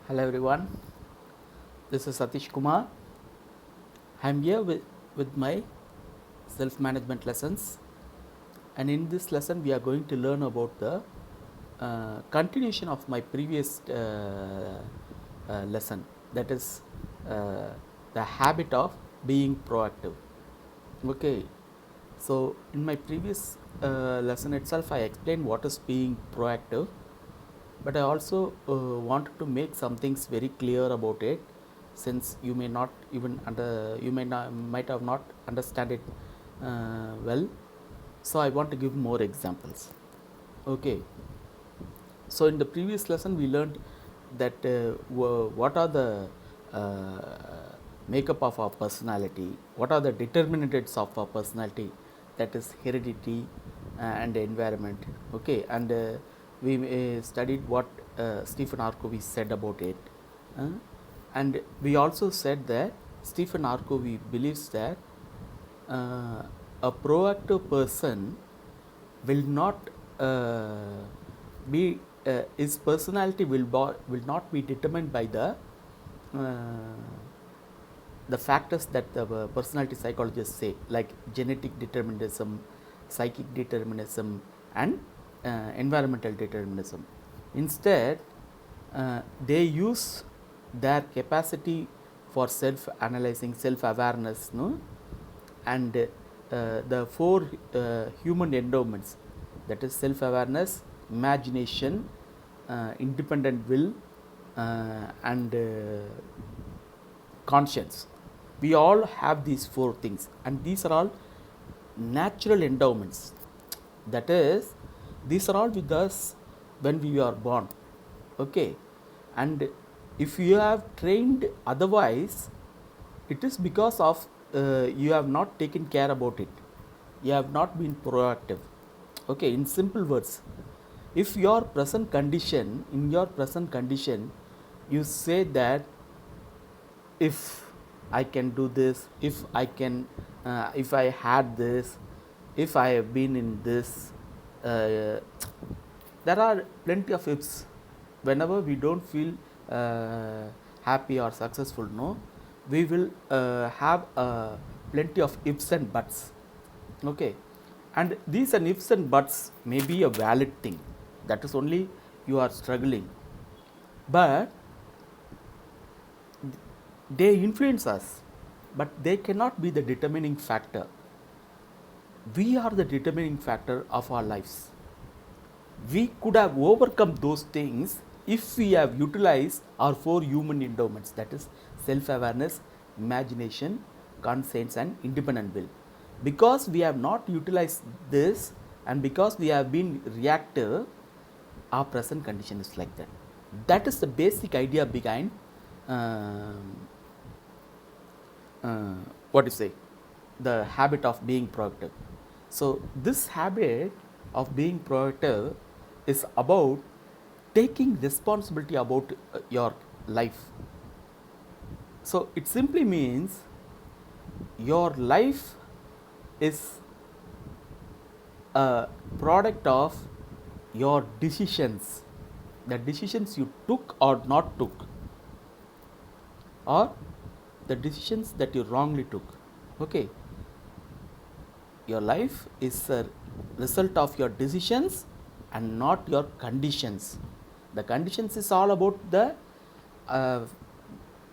Hello everyone, this is Satish Kumar. I am here with my self-management lessons, and in this lesson we are going to learn about the continuation of my previous lesson, that is the habit of being proactive. Okay, so in my previous lesson itself I explained what is being proactive, but I also wanted to make some things very clear about it, since you may not even might have not understand it well. So I want to give more examples. Okay, so in the previous lesson we learned that what are the makeup of our personality, what are the determinants of our personality, that is heredity and environment. Okay, and we studied what Stephen R. Covey said about it. uh, and we also said that Stephen R. Covey believes that uh, a proactive person will not be his personality will not be determined by the factors that the personality psychologists say, like genetic determinism, psychic determinism, and environmental determinism. Instead, they use their capacity for self-analyzing, self-awareness, no, and the four human endowments, that is self-awareness, imagination, independent will, and conscience. We all have these four things, and these are all natural endowments. That is, these are all with us when we are born. Okay, and if you have trained otherwise, it is because of you have not taken care about it, you have not been proactive. Okay, in simple words, if your present condition, in your present condition, you say that if I can do this, if I can, if I had this, if I have been in this, there are plenty of ifs. Whenever we don't feel happy or successful, no, we will have plenty of ifs and buts. Okay, and these and ifs and buts may be a valid thing. That is only you are struggling, but they influence us, but they cannot be the determining factor. We are the determining factor of our lives. We could have overcome those things if we have utilized our four human endowments, that is self-awareness, imagination, conscience, and independent will. Because we have not utilized this, and because we have been reactive, our present condition is like that. That is the basic idea behind what you say, the habit of being proactive. So this habit of being proactive is about taking responsibility about your life. So it simply means your life is a product of your decisions, the decisions you took or not took, or the decisions that you wrongly took. Okay, your life is a result of your decisions and not your conditions. The conditions is all about uh,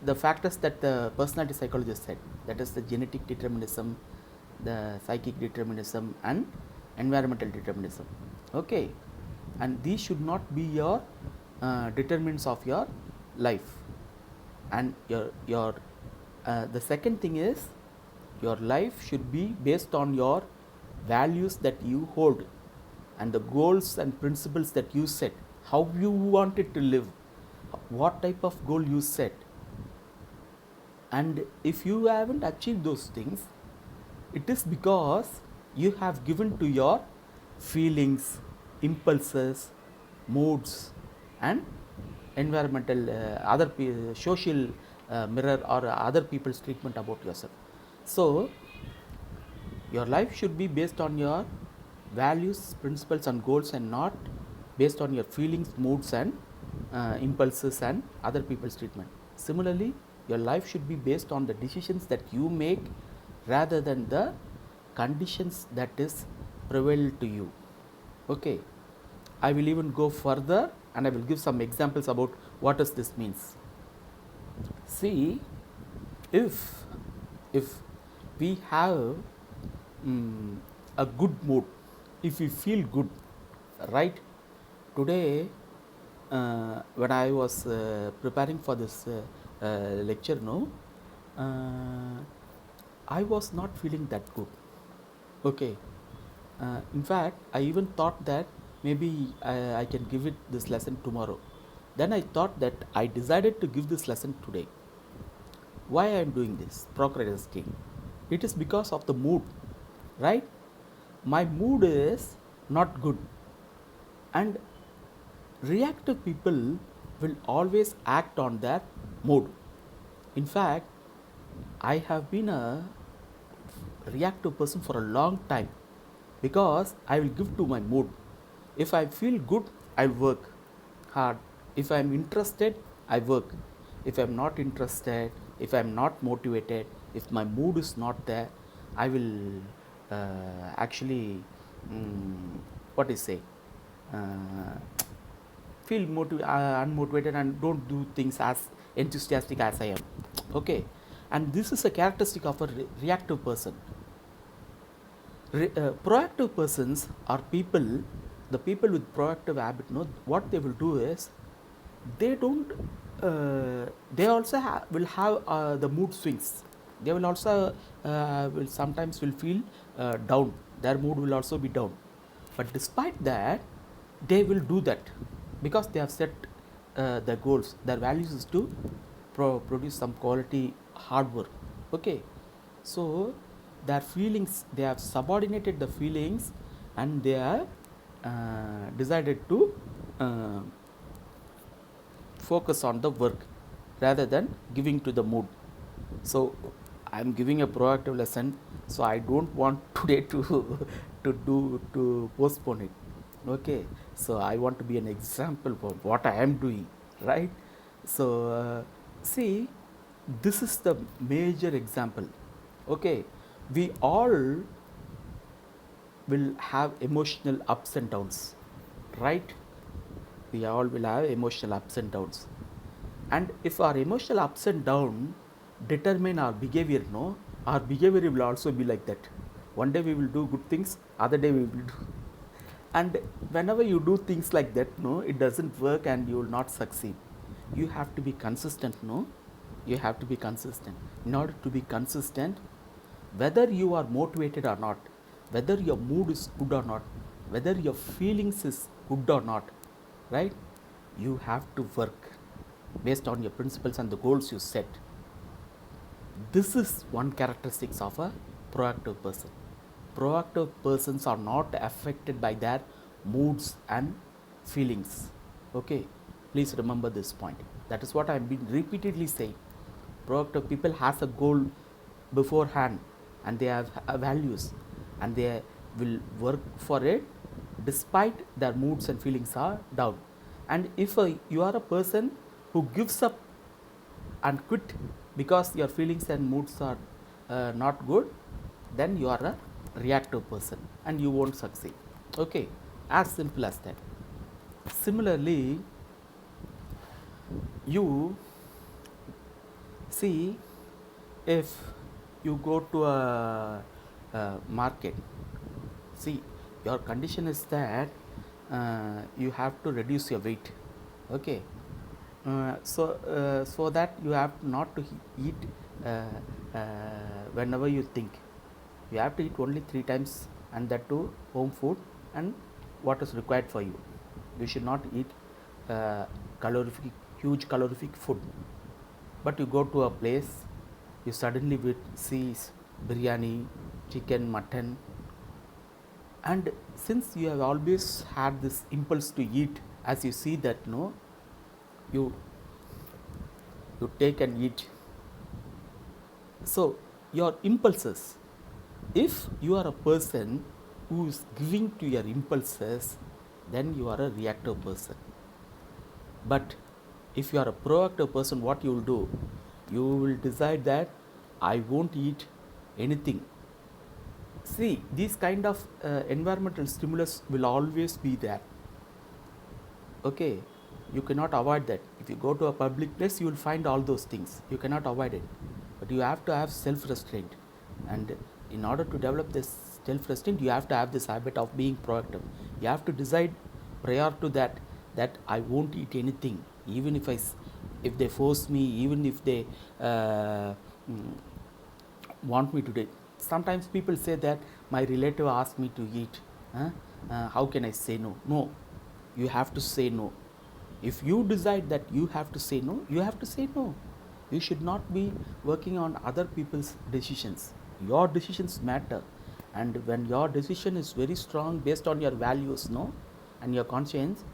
the factors that the personality psychologist said, that is the genetic determinism, the psychic determinism, and environmental determinism. Okay, and these should not be your determinants of your life. And your the second thing is, your life should be based on your values that you hold, and the goals and principles that you set, how you want it to live, what type of goal you set. And if you haven't achieved those things, it is because you have given to your feelings, impulses, moods, and environmental social mirror or other people's treatment about yourself. So your life should be based on your values, principles, and goals, and not based on your feelings, moods, and impulses and other people's treatment. Similarly, your life should be based on the decisions that you make rather than the conditions that is prevail to you. Okay, I will even go further and I will give some examples about what does this means. See, if we have a good mood, if we feel good, right? Today, when I was preparing for this lecture, no, I was not feeling that good. Okay, in fact, I even thought that maybe I can give it this lesson tomorrow. Then I thought that I decided to give this lesson today. Why I am doing this? Procrastinating. It is because of the mood, right? My mood is not good, and reactive people will always act on their mood. In fact, I have been a reactive person for a long time because I will give to my mood. If I feel good, I work hard. If I am interested, I work. If I am not interested, if I am not motivated, if my mood is not there, I will actually, what is say, uh, feel unmotivated and don't do things as enthusiastic as I am. Okay, and this is a characteristic of a reactive person. Proactive persons are people, the people with proactive habit, know what they will do is they don't, they also will have the mood swings. They will also will sometimes will feel down. Their mood will also be down. But despite that, they will do that because they have set their goals. Their values is to produce some quality hard work. Okay, so their feelings, they have subordinated the feelings and they are decided to focus on the work rather than giving to the mood. So I am giving a proactive lesson, so I don't want today to postpone it. Okay, so I want to be an example for what I am doing, right? So see, this is the major example. Okay, we all will have emotional ups and downs, right? We all will have emotional ups and downs. And if our emotional ups and downs determine our behavior, no, our behavior will also be like that. One day we will do good things, other day we will do. And whenever you do things like that, no, it doesn't work and you will not succeed. You have to be consistent, no? You have to be consistent. In order to be consistent, whether you are motivated or not, whether your mood is good or not, whether your feelings is good or not, right? You have to work based on your principles and the goals you set. This is one characteristics of a proactive person. Proactive persons are not affected by their moods and feelings. Okay, please remember this point. That is what I have been repeatedly saying. Proactive people has a goal beforehand and they have values and they will work for it despite their moods and feelings are down. And if you are a person who gives up and quit because your feelings and moods are not good, then you are a reactive person and you won't succeed. Okay, as simple as that. Similarly, you see, if you go to a market, see, your condition is that you have to reduce your weight. Okay, so that you have not to eat whenever you think. You have to eat only 3 times, and that too home food and what is required for you. You should not eat huge calorific food. But you go to a place, you suddenly see biryani, chicken, mutton, and since you have always had this impulse to eat, as you see that, no, you take and eat. So your impulses, if you are a person who is giving to your impulses, then you are a reactive person. But If you are a proactive person, what you will do, you will decide that I won't eat anything. See, these kind of environmental stimulus will always be there. Okay, you cannot avoid that. If you go to a public place, you will find all those things, you cannot avoid it. But you have to have self restraint, and in order to develop this self restraint, you have to have this habit of being proactive. You have to decide prior to that, that I won't eat anything, even if they force me, even if they mm, want me to do it. Sometimes people say that my relative asked me to eat, how can I say no? No, you have to say no. If you decide that you have to say no, you have to say no. You should not be working on other people's decisions. Your decisions matter, and when your decision is very strong based on your values, no, and your conscience,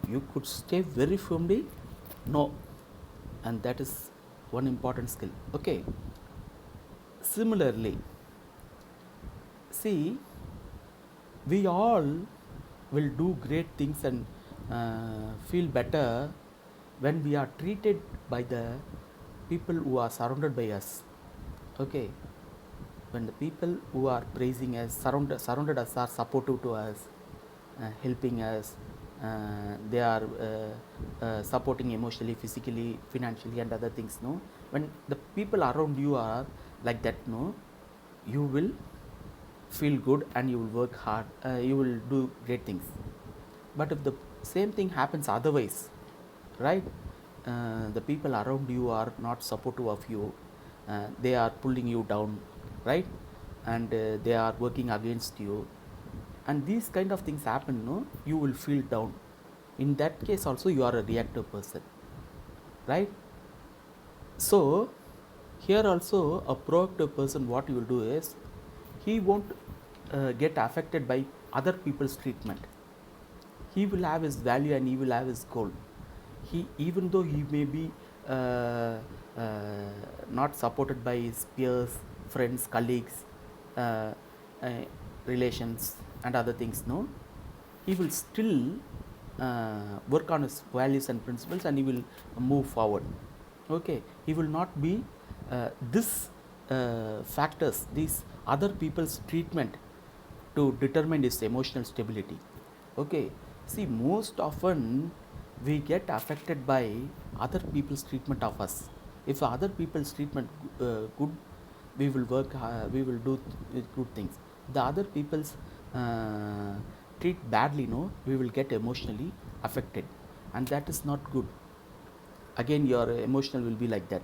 you could stay very firmly no, and that is one important skill. Okay. Similarly, see, we all will do great things and feel better when we are treated by the people who are surrounded by us. Okay, when the people who are praising us, surrounded us, are supportive to us, helping us, they are supporting emotionally, physically, financially, and other things. No, when the people around you are like that, no, you will feel good and you will work hard, you will do great things. But if the same thing happens otherwise, right, the people around you are not supportive of you, they are pulling you down, right, and they are working against you, and these kind of things happen, no, you will feel down. In that case also, you are a reactive person, right? So here also, a proactive person, what you will do is, he won't get affected by other people's treatment. He will have his value and he will have his goal. He, even though he may be uh, uh, not supported by his peers, friends, colleagues, uh, uh, relations, and other things, no, he will still work on his values and principles, and he will move forward. Okay, he will not be this factors, these other people's treatment to determine his emotional stability. Okay, see, most often we get affected by other people's treatment of us. If other people's treatment good, we will work, we will do good things. The other people's uh, treat badly, no, we will get emotionally affected, and that is not good. Again, your emotional will be like that.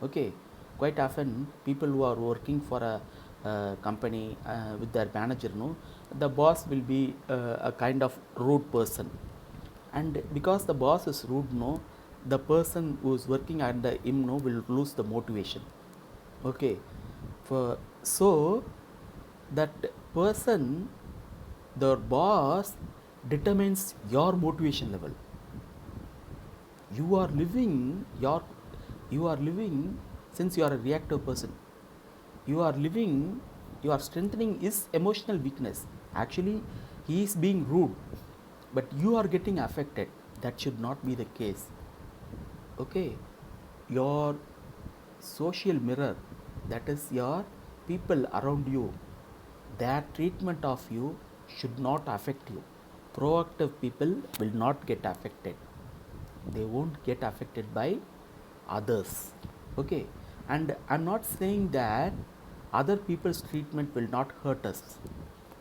Okay, quite often people who are working for a company with their manager, no, the boss will be a kind of rude person, and because the boss is rude, no, the person who is working under him, no, will lose the motivation. Okay, for so that person, the boss, determines your motivation level. You are living your, you are living, since you are a reactive person, you are living, you are strengthening his emotional weakness. Actually, he is being rude, but you are getting affected. That should not be the case. Okay, your social mirror, that is your people around you, their treatment of you should not affect you. Proactive people will not get affected, they won't get affected by others. Okay, and I'm not saying that other people's treatment will not hurt us.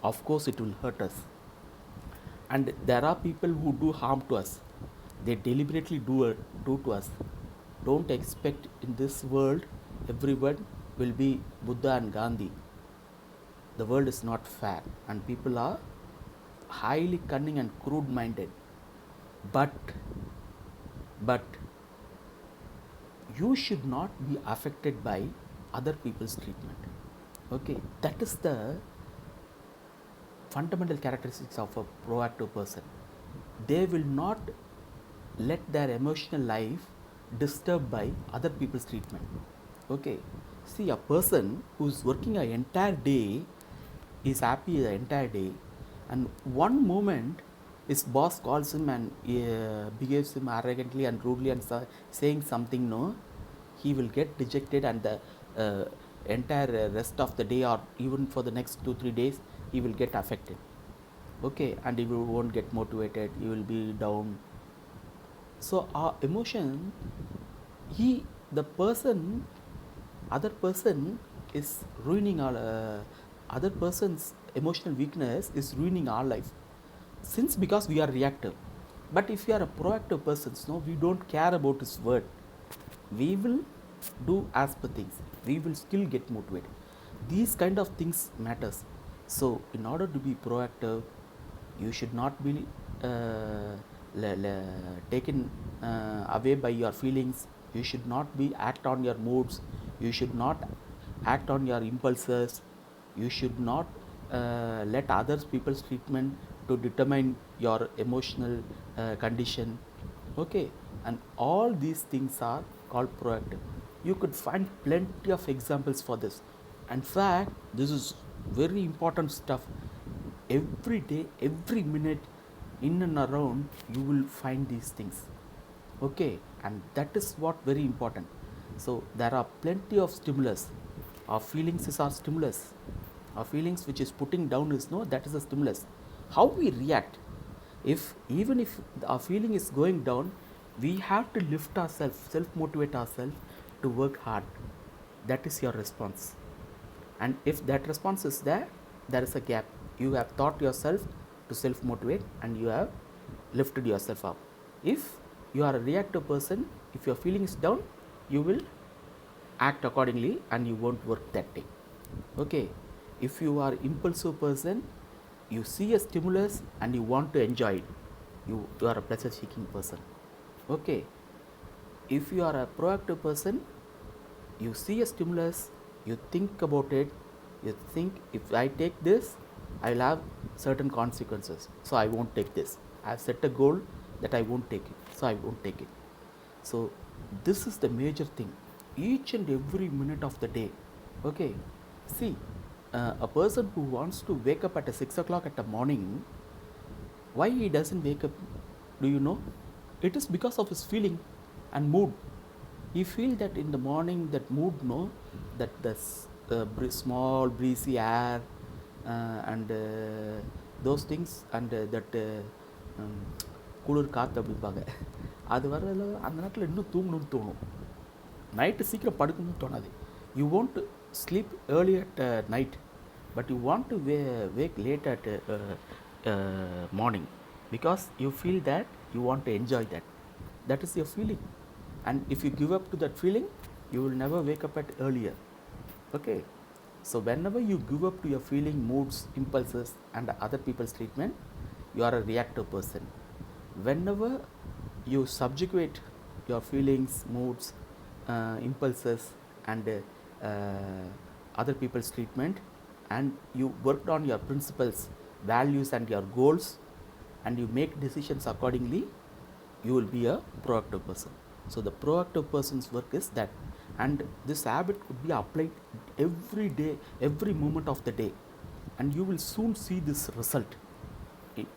Of course, it will hurt us. And there are people who do harm to us, they deliberately do to us. Don't expect in this world everyone will be Buddha and Gandhi. The world is not fair, and people are highly cunning and crude minded. But you should not be affected by other people's treatment. Okay, that is the fundamental characteristics of a proactive person. They will not let their emotional life disturbed by other people's treatment. Okay, see, a person who is working an entire day is happy the entire day, and one moment his boss calls him and behaves him arrogantly and rudely and saying something, no, he will get dejected, and the entire rest of the day, or even for the next 2-3 days, he will get affected. Okay, and he won't get motivated, he will be down. So our emotion, he the person other person is ruining our other person's emotional weakness is ruining our life, since because we are reactive. But if you are a proactive person, no, we don't care about his word, we will do as per things, we will still get motivated. These kind of things matters. So in order to be proactive, you should not be taken away by your feelings, you should not be act on your moods, you should not act on your impulses, you should not let others people's treatment to determine your emotional condition. Okay, and all these things are called proactive. You could find plenty of examples for this. In fact, this is very important stuff. Every day, every minute, in and around, you will find these things. Okay, and that is what very important. So there are plenty of stimulus. Our feelings is our stimulus. Our feelings which is putting down is, no, that is a stimulus. How we react, if even if our feeling is going down, we have to lift ourselves, self motivate ourselves to work hard. That is your response. And if that response is there, there is a gap. You have taught yourself to self motivate and you have lifted yourself up. If you are a reactive person, if your feeling is down, you will act accordingly and you won't work that day. Okay, if you are impulsive person, you see a stimulus and you want to enjoy it, you are a pleasure seeking person. Okay, if you are a proactive person, you see a stimulus, you think about it, you think, if I take this, I will have certain consequences, so I won't take this. I have set a goal that I won't take it, so I won't take it. So this is the major thing, each and every minute of the day. Okay, see, a person who wants to wake up at 6 o'clock at the morning, why he doesn't wake up, do you know? It is because of his feeling and mood. He feel that in the morning, that mood, no, that the small breezy air and those things, and that குளிர் காற்று அப்படிப்பாங்க, அது வர்றதில் அந்த நேரத்தில் இன்னும் தூங்கணும்னு தோணும். Night சீக்கிரம் படுக்கணும்னு தோணாது. You want to sleep early at night, but you want to wake late at morning, because you feel that you want to enjoy that. That is your feeling, and if you give up to that feeling, you will never wake up at earlier. Okay, so whenever you give up to your feeling, moods, impulses and other people's treatment, you are a reactive person. Whenever you subjugate your feelings, moods, impulses and other people's treatment, and you worked on your principles, values and your goals, and you make decisions accordingly, you will be a proactive person. So the proactive person's work is that, and this habit could be applied every day, every moment of the day, and you will soon see this result.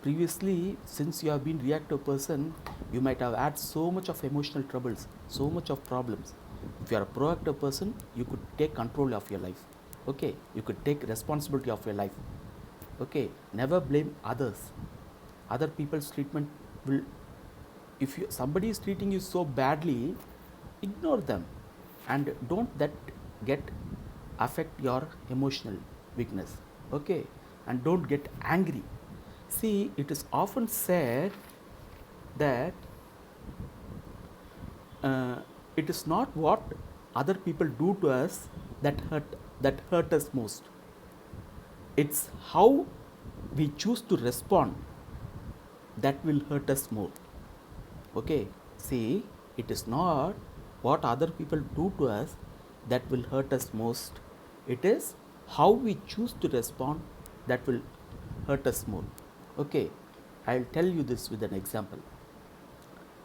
Previously, since you have been reactive person, you might have had so much of emotional troubles, so much of problems. If you are a proactive person, you could take control of your life. Okay, you could take responsibility of your life. Okay, never blame others. Other people's treatment will, if somebody is treating you so badly, ignore them and don't that get affect your emotional weakness. Okay, and don't get angry. See, it is often said that it is not what other people do to us that hurt us most. It's how we choose to respond that will hurt us more. Okay, see, it is not what other people do to us that will hurt us most. It is how we choose to respond that will hurt us more. Okay, I'll tell you this with an example.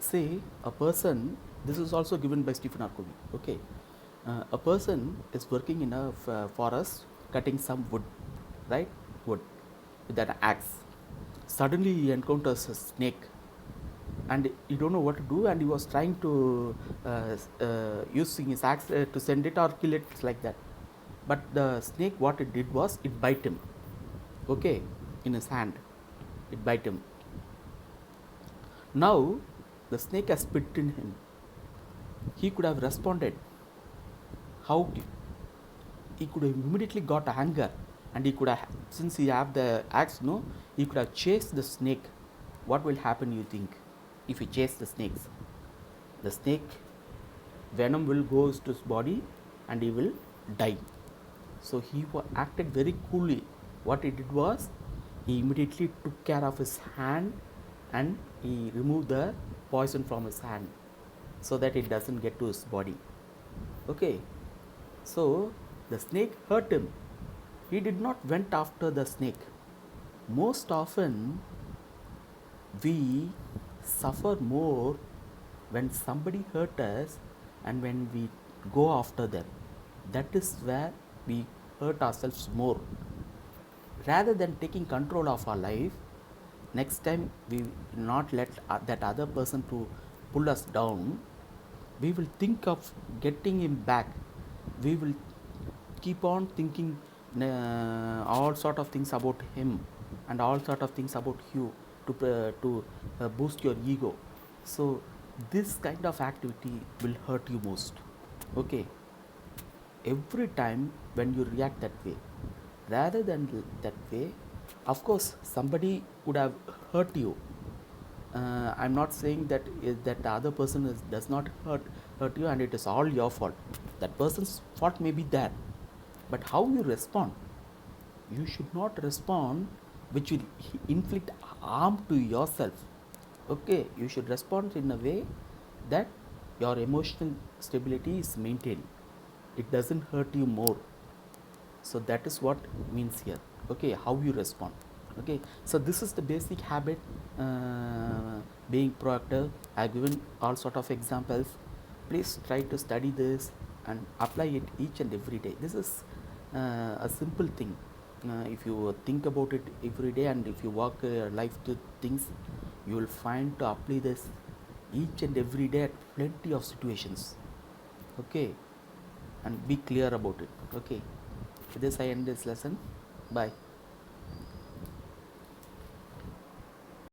Say a person, this is also given by Stephen R. Covey. Okay, a person is working in a forest cutting some wood, right? Wood with an axe. Suddenly he encounters a snake, and he don't know what to do, and he was trying to using his axe to send it or kill it like that. But the snake, what it did was it bite him. Okay, in his hand, it bite him. Now the snake has bitten him. He could have responded. How he could have immediately got anger, and he could have, since he have the axe, no, he could have chased the snake. What will happen, you think, if he chase the snakes? The snake venom will go to his body and he will die. So he acted very coolly. What he did was he immediately took care of his hand and he removed the poison from his hand so that it doesn't get to his body. Okay, so the snake hurt him. He did not went after the snake. Most often we suffer more when somebody hurt us and when we go after them. That is where we hurt ourselves more. Rather than taking control of our life, next time we will not let that other person to pull us down. We will think of getting him back. We will keep on thinking all sort of things about him and all sort of things about you to boost your ego. So this kind of activity will hurt you most. Okay, every time when you react that way, rather than that way, of course somebody would have hurt you. I'm not saying that that the other person does not hurt you and it is all your fault. That person's fault may be there, but how you respond, you should not respond which will inflict harm to yourself. Okay, you should respond in a way that your emotional stability is maintained. It doesn't hurt you more. So that is what means here. Okay, how you respond. Okay, so this is the basic habit, being proactive. I have given all sort of examples. Please try to study this and apply it each and every day. This is a simple thing. If you think about it every day and if you walk life to things, you will find to apply this each and every day at plenty of situations. Okay, and be clear about it. Okay, with this I end this lesson. Bye.